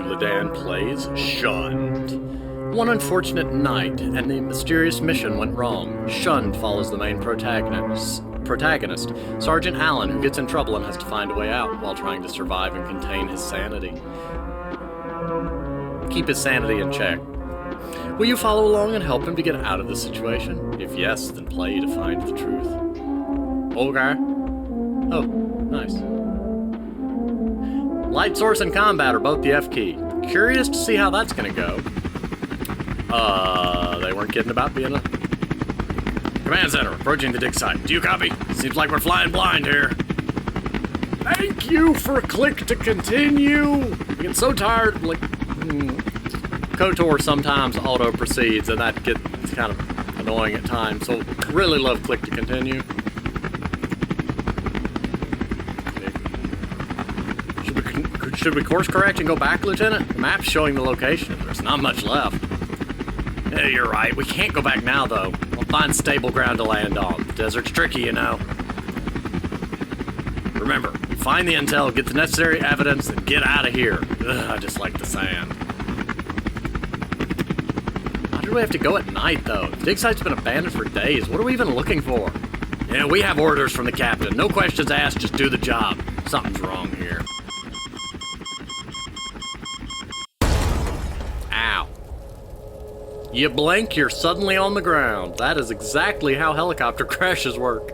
Ladan plays Shunned. One unfortunate night, and the mysterious mission went wrong. Shunned follows the main protagonist, Sergeant Allen, who gets in trouble and has to find a way out while trying to survive and contain his sanity. Keep his sanity in check. Will you follow along and help him to get out of this situation? If yes, then play to find the truth. Okay. Oh, nice. Light source and combat are both the F key. Curious to see how that's gonna go. They weren't kidding about being a... Command center, approaching the dig site. Do you copy? Seems like we're flying blind here. Thank you for click to continue. I get so tired, like... KOTOR sometimes auto proceeds, and that gets kind of annoying at times, so really love click to continue. Should we course correct and go back, Lieutenant? The map's showing the location. There's not much left. Yeah, you're right. We can't go back now, though. We'll find stable ground to land on. The desert's tricky, you know. Remember, find the intel, get the necessary evidence, and get out of here. Ugh, I just like the sand. Why do we have to go at night, though? The dig site's been abandoned for days. What are we even looking for? Yeah, we have orders from the captain. No questions asked, just do the job. Something's wrong here. Ow. You blink, you're suddenly on the ground. That is exactly how helicopter crashes work.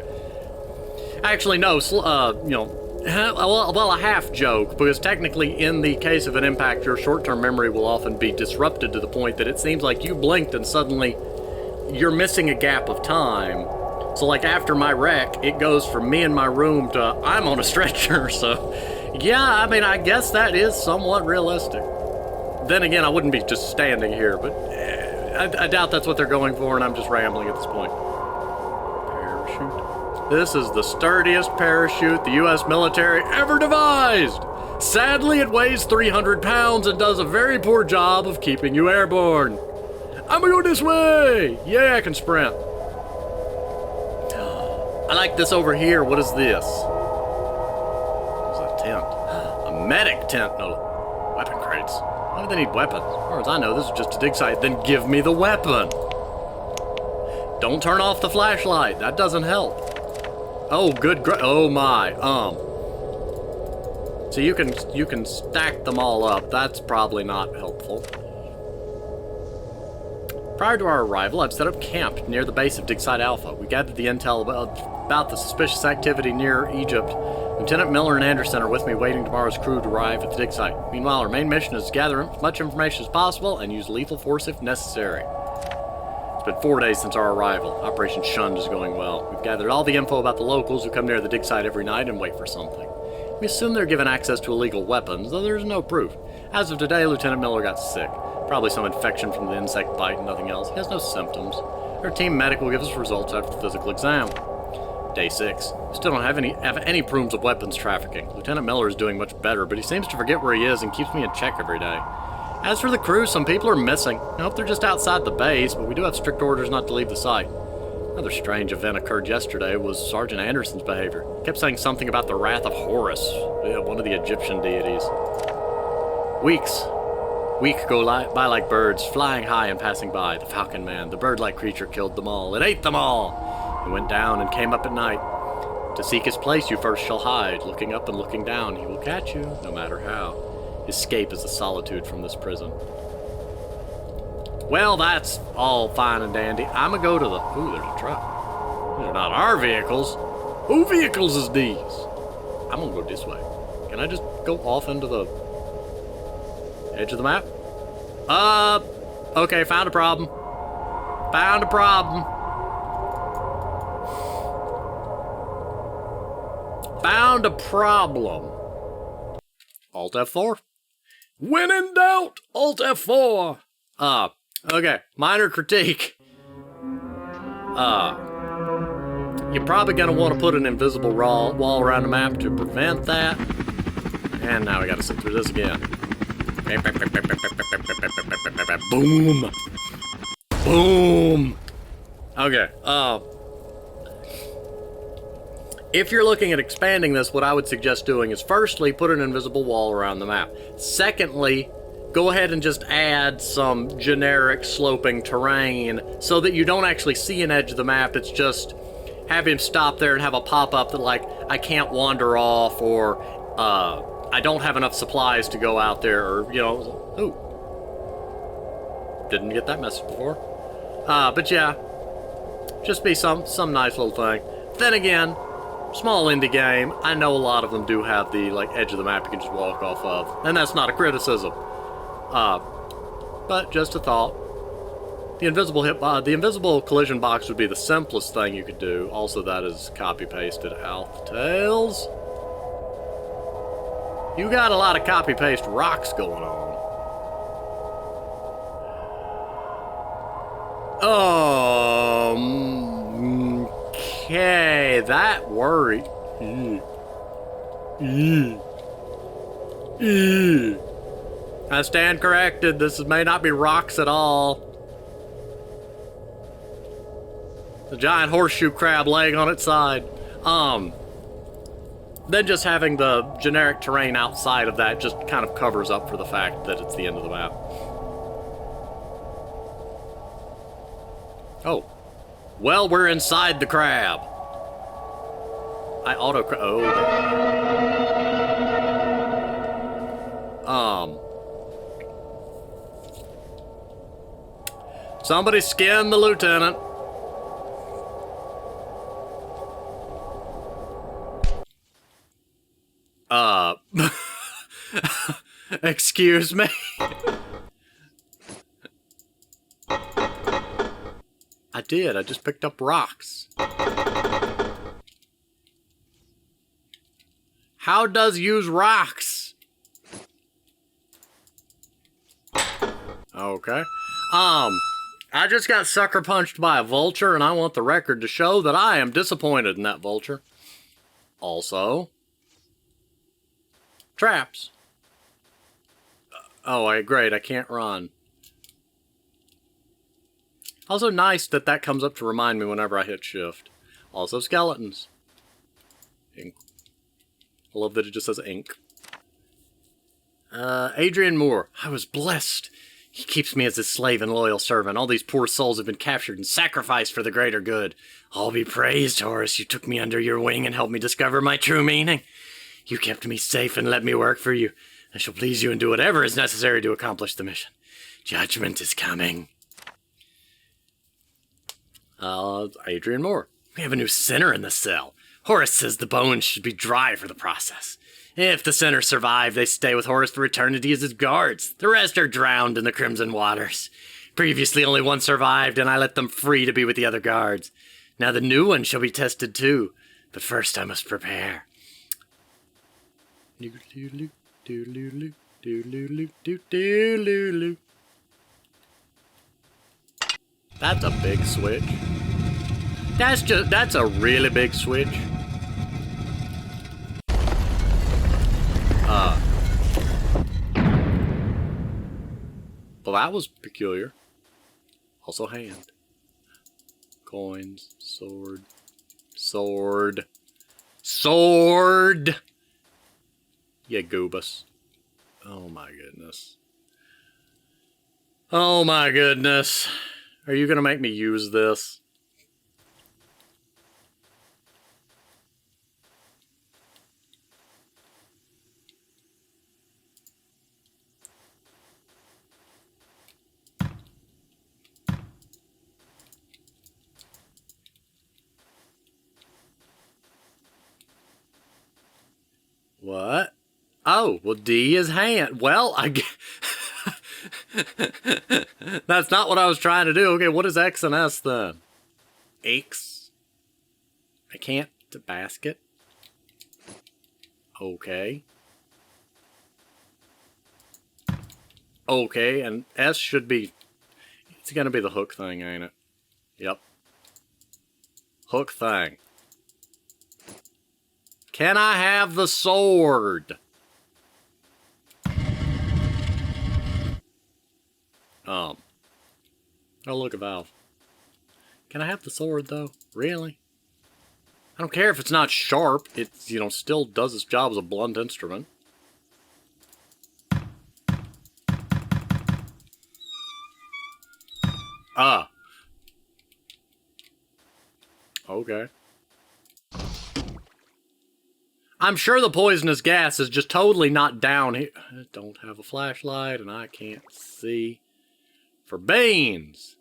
Actually, no, well, a half joke, because technically in the case of an impact, your short-term memory will often be disrupted to the point that it seems like you blinked and suddenly you're missing a gap of time. So like after my wreck, it goes from me in my room to I'm on a stretcher, so yeah, I mean, I guess that is somewhat realistic. Then again, I wouldn't be just standing here, but I doubt that's what they're going for, and I'm just rambling at this point. Parachute. This is the sturdiest parachute the U.S. military ever devised. Sadly, it weighs 300 pounds and does a very poor job of keeping you airborne. I'm gonna go this way. Yeah, I can sprint. I like this over here. What is this? It's a tent. A medic tent. No, weapon crates. Why do they need weapons? As far as I know, this is just a dig site. Then give me the weapon. Don't turn off the flashlight. That doesn't help. Oh, oh my. So you can stack them all up. That's probably not helpful. Prior to our arrival, I've set up camp near the base of Dig Site Alpha. We gathered the intel about the suspicious activity near Egypt. Lieutenant Miller and Anderson are with me waiting tomorrow's crew to arrive at the dig site. Meanwhile, our main mission is to gather as much information as possible and use lethal force if necessary. It's been 4 days since our arrival. Operation Shunned is going well. We've gathered all the info about the locals who come near the dig site every night and wait for something. We assume they're given access to illegal weapons, though there's no proof. As of today, Lieutenant Miller got sick. Probably some infection from the insect bite and nothing else. He has no symptoms. Our team medic will give us results after the physical exam. Day 6. We still don't have any problems of weapons trafficking. Lieutenant Miller is doing much better, but he seems to forget where he is and keeps me in check every day. As for the crew, some people are missing. I hope they're just outside the base, but we do have strict orders not to leave the site. Another strange event occurred yesterday was Sergeant Anderson's behavior. He kept saying something about the wrath of Horus, one of the Egyptian deities. Weeks go by like birds, flying high and passing by. The Falcon Man, the bird-like creature, killed them all. It ate them all! He went down and came up at night. To seek his place you first shall hide. Looking up and looking down, he will catch you, no matter how. Escape is the solitude from this prison. Well, that's all fine and dandy. I'ma go to the... Ooh, there's a truck. These are not our vehicles. Who vehicles is these? I'm gonna go this way. Can I just go off into the edge of the map? Okay, found a problem. Found a problem. Found a problem. Alt F4. When in doubt, Alt F4. Okay. Minor critique. You're probably gonna want to put an invisible wall around the map to prevent that. And now we gotta sit through this again. Boom. Boom. Okay. If you're looking at expanding this, what I would suggest doing is firstly, put an invisible wall around the map. Secondly, go ahead and just add some generic sloping terrain so that you don't actually see an edge of the map. It's just have him stop there and have a pop-up that, like, I can't wander off, or I don't have enough supplies to go out there, or, you know, ooh. Didn't get that message before. But yeah, just be some nice little thing. Then again, small indie game, I know a lot of them do have the, like, edge of the map you can just walk off of, and that's not a criticism. But just a thought. The invisible collision box would be the simplest thing you could do. Also, that is copy-pasted out the tails. You got a lot of copy-paste rocks going on. Okay, that worried. I stand corrected. This may not be rocks at all. The giant horseshoe crab laying on its side. Then just having the generic terrain outside of that just kind of covers up for the fact that it's the end of the map. Oh. Well, we're inside the crab. I auto somebody skin the lieutenant. Excuse me. I did. I just picked up rocks. How does use rocks? Okay. I just got sucker punched by a vulture, and I want the record to show that I am disappointed in that vulture. Also, traps. Oh, great. I can't run. Also nice that that comes up to remind me whenever I hit shift. Also skeletons. Ink. I love that it just says ink. Adrian Moore. I was blessed. He keeps me as his slave and loyal servant. All these poor souls have been captured and sacrificed for the greater good. All be praised, Horus. You took me under your wing and helped me discover my true meaning. You kept me safe and let me work for you. I shall please you and do whatever is necessary to accomplish the mission. Judgment is coming. Adrian Moore. We have a new sinner in the cell. Horus says the bones should be dry for the process. If the sinners survive, they stay with Horus for eternity as his guards. The rest are drowned in the crimson waters. Previously, only one survived, and I let them free to be with the other guards. Now the new one shall be tested too. But first I must prepare. That's a big switch. That's a really big switch. Well, that was peculiar. Also hand. Coins. Sword. Sword. Sword! Yeah, goobus. Oh my goodness. Oh my goodness. Are you gonna make me use this? What? Oh, well, D is hand. Well, that's not what I was trying to do. Okay, what is X and S then? X. I can't. To basket. Okay. Okay, and S should be... It's gonna be the hook thing, ain't it? Yep. Hook thing. Can I have the sword? Oh, look, a valve. Can I have the sword, though? Really? I don't care if it's not sharp. It's, you know, still does its job as a blunt instrument. Okay. I'm sure the poisonous gas is just totally not down here. I don't have a flashlight and I can't see for beans.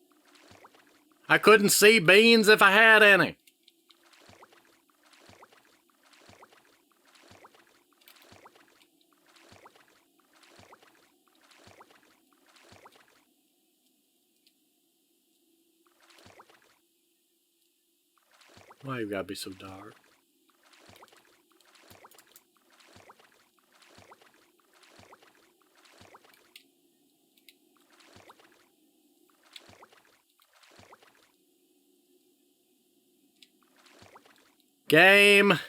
I couldn't see beans if I had any. Why you gotta be so dark? Game.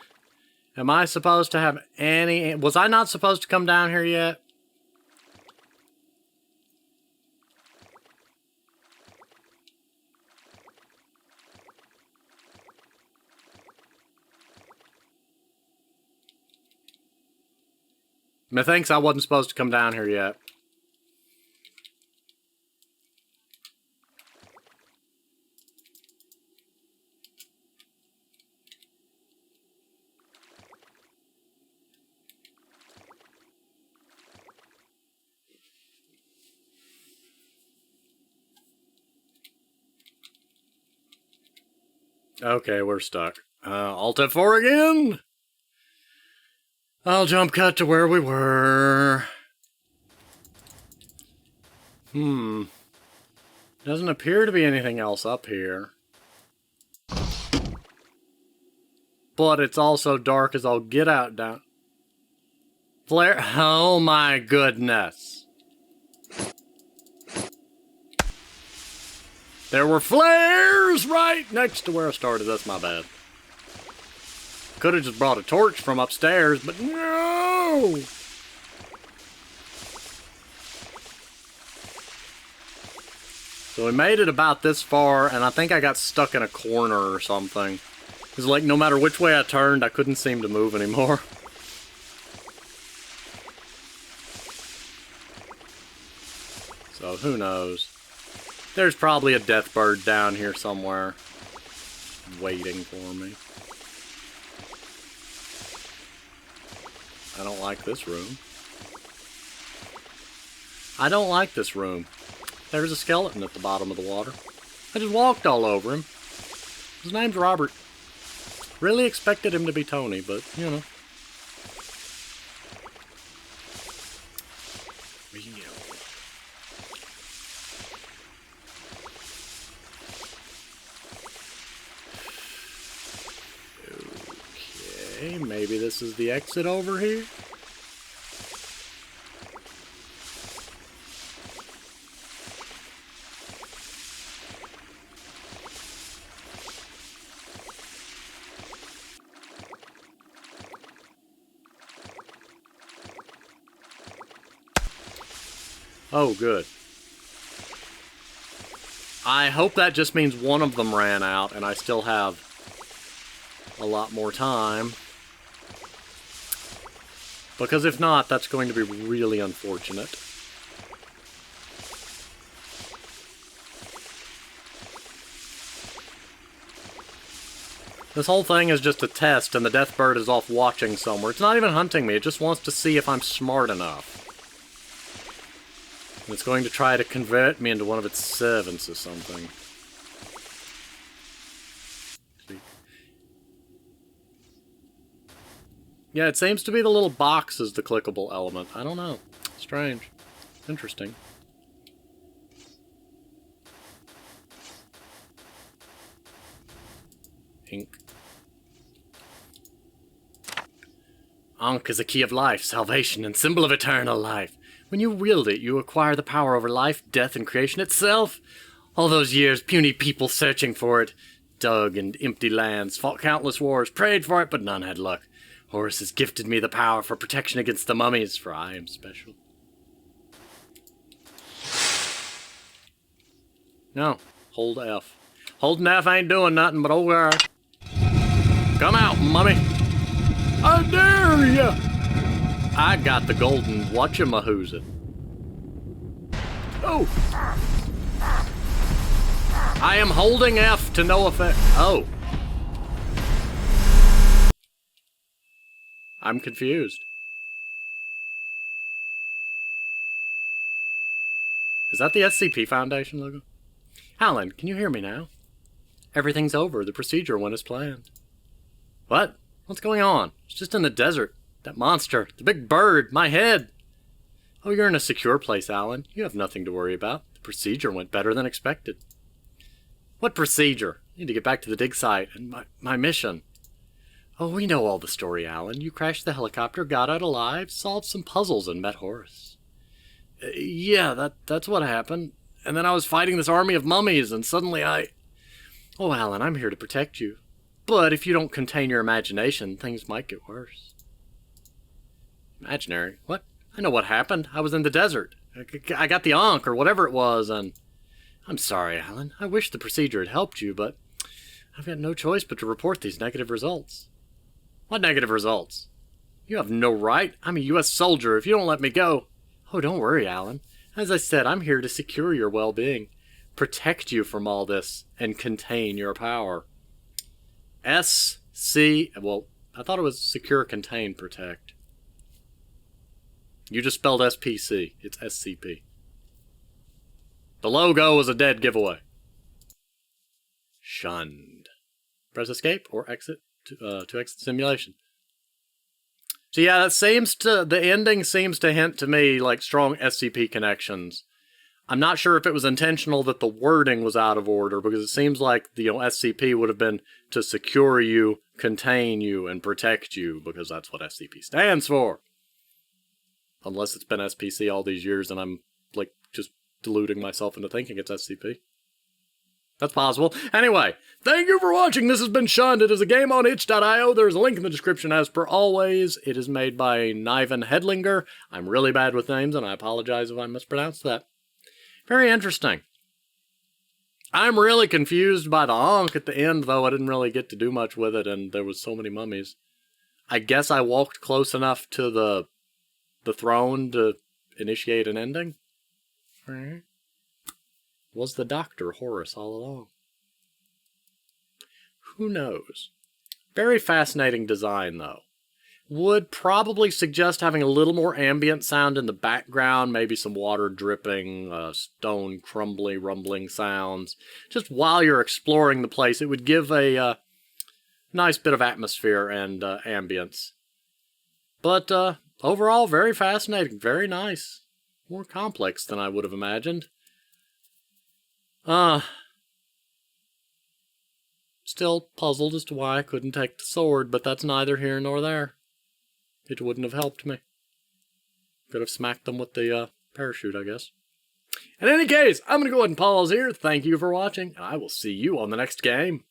Am I supposed to have any... Was I not supposed to come down here yet? Methinks I wasn't supposed to come down here yet. Okay, we're stuck. Alt F4 again? I'll jump cut to where we were. Doesn't appear to be anything else up here. But it's also dark as all get out down. Flare. Oh my goodness. There were flares right next to where I started. That's my bad. Could have just brought a torch from upstairs, but no! So we made it about this far, and I think I got stuck in a corner or something. It's like no matter which way I turned, I couldn't seem to move anymore. So who knows? There's probably a death bird down here somewhere waiting for me. I don't like this room. I don't like this room. There's a skeleton at the bottom of the water. I just walked all over him. His name's Robert. Really expected him to be Tony, but, you know. Okay, maybe this is the exit over here? Oh, good. I hope that just means one of them ran out and I still have a lot more time. Because if not, that's going to be really unfortunate. This whole thing is just a test and the death bird is off watching somewhere. It's not even hunting me, it just wants to see if I'm smart enough. And it's going to try to convert me into one of its servants or something. Yeah, it seems to be the little box is the clickable element. I don't know. Strange. Interesting. Ink. Ankh is a key of life, salvation, and symbol of eternal life. When you wield it, you acquire the power over life, death, and creation itself. All those years, puny people searching for it, dug in empty lands, fought countless wars, prayed for it, but none had luck. Horus has gifted me the power for protection against the mummies, for I am special. No, hold F. Holding F ain't doing nothing but alright. Come out, mummy! I dare ya! I got the golden whatchamahoosin. Oh! I am holding F to no effect. Oh. I'm confused. Is that the SCP Foundation logo? Alan, can you hear me now? Everything's over. The procedure went as planned. What? What's going on? It's just in the desert. That monster. The big bird. My head. Oh, you're in a secure place, Alan. You have nothing to worry about. The procedure went better than expected. What procedure? I need to get back to the dig site and my mission. Oh, we know all the story, Alan. You crashed the helicopter, got out alive, solved some puzzles, and met Horace. Yeah, that's what happened. And then I was fighting this army of mummies, and suddenly Oh, Alan, I'm here to protect you. But if you don't contain your imagination, things might get worse. Imaginary? What? I know what happened. I was in the desert. I got the Ankh, or whatever it was, and... I'm sorry, Alan. I wish the procedure had helped you, but I've got no choice but to report these negative results. What negative results? You have no right. I'm a U.S. soldier. If you don't let me go... Oh, don't worry, Alan. As I said, I'm here to secure your well-being, protect you from all this, and contain your power. S-C... Well, I thought it was secure, contain, protect. You just spelled SPC. It's SCP. The logo was a dead giveaway. Shunned. Press escape or exit to exit simulation. So yeah, the ending seems to hint to me like strong SCP connections. I'm not sure if it was intentional that the wording was out of order, because it seems like the SCP would have been to secure you, contain you, and protect you, because that's what SCP stands for. Unless it's been SPC all these years and I'm like just deluding myself into thinking it's SCP. That's possible. Anyway, thank you for watching. This has been Shunned. It is a game on itch.io. There's a link in the description as per always. It is made by Niven Hedlinger. I'm really bad with names and I apologize if I mispronounced that. Very interesting. I'm really confused by the Ankh at the end, though. I didn't really get to do much with it and there was so many mummies. I guess I walked close enough to the throne to initiate an ending? Was the Doctor Horace all along? Who knows? Very fascinating design, though. Would probably suggest having a little more ambient sound in the background, maybe some water dripping, stone crumbly, rumbling sounds. Just while you're exploring the place, it would give a nice bit of atmosphere and ambience. But overall, very fascinating, very nice. More complex than I would have imagined. Still puzzled as to why I couldn't take the sword, but that's neither here nor there. It wouldn't have helped me. Could have smacked them with the parachute, I guess. In any case, I'm going to go ahead and pause here. Thank you for watching, and I will see you on the next game.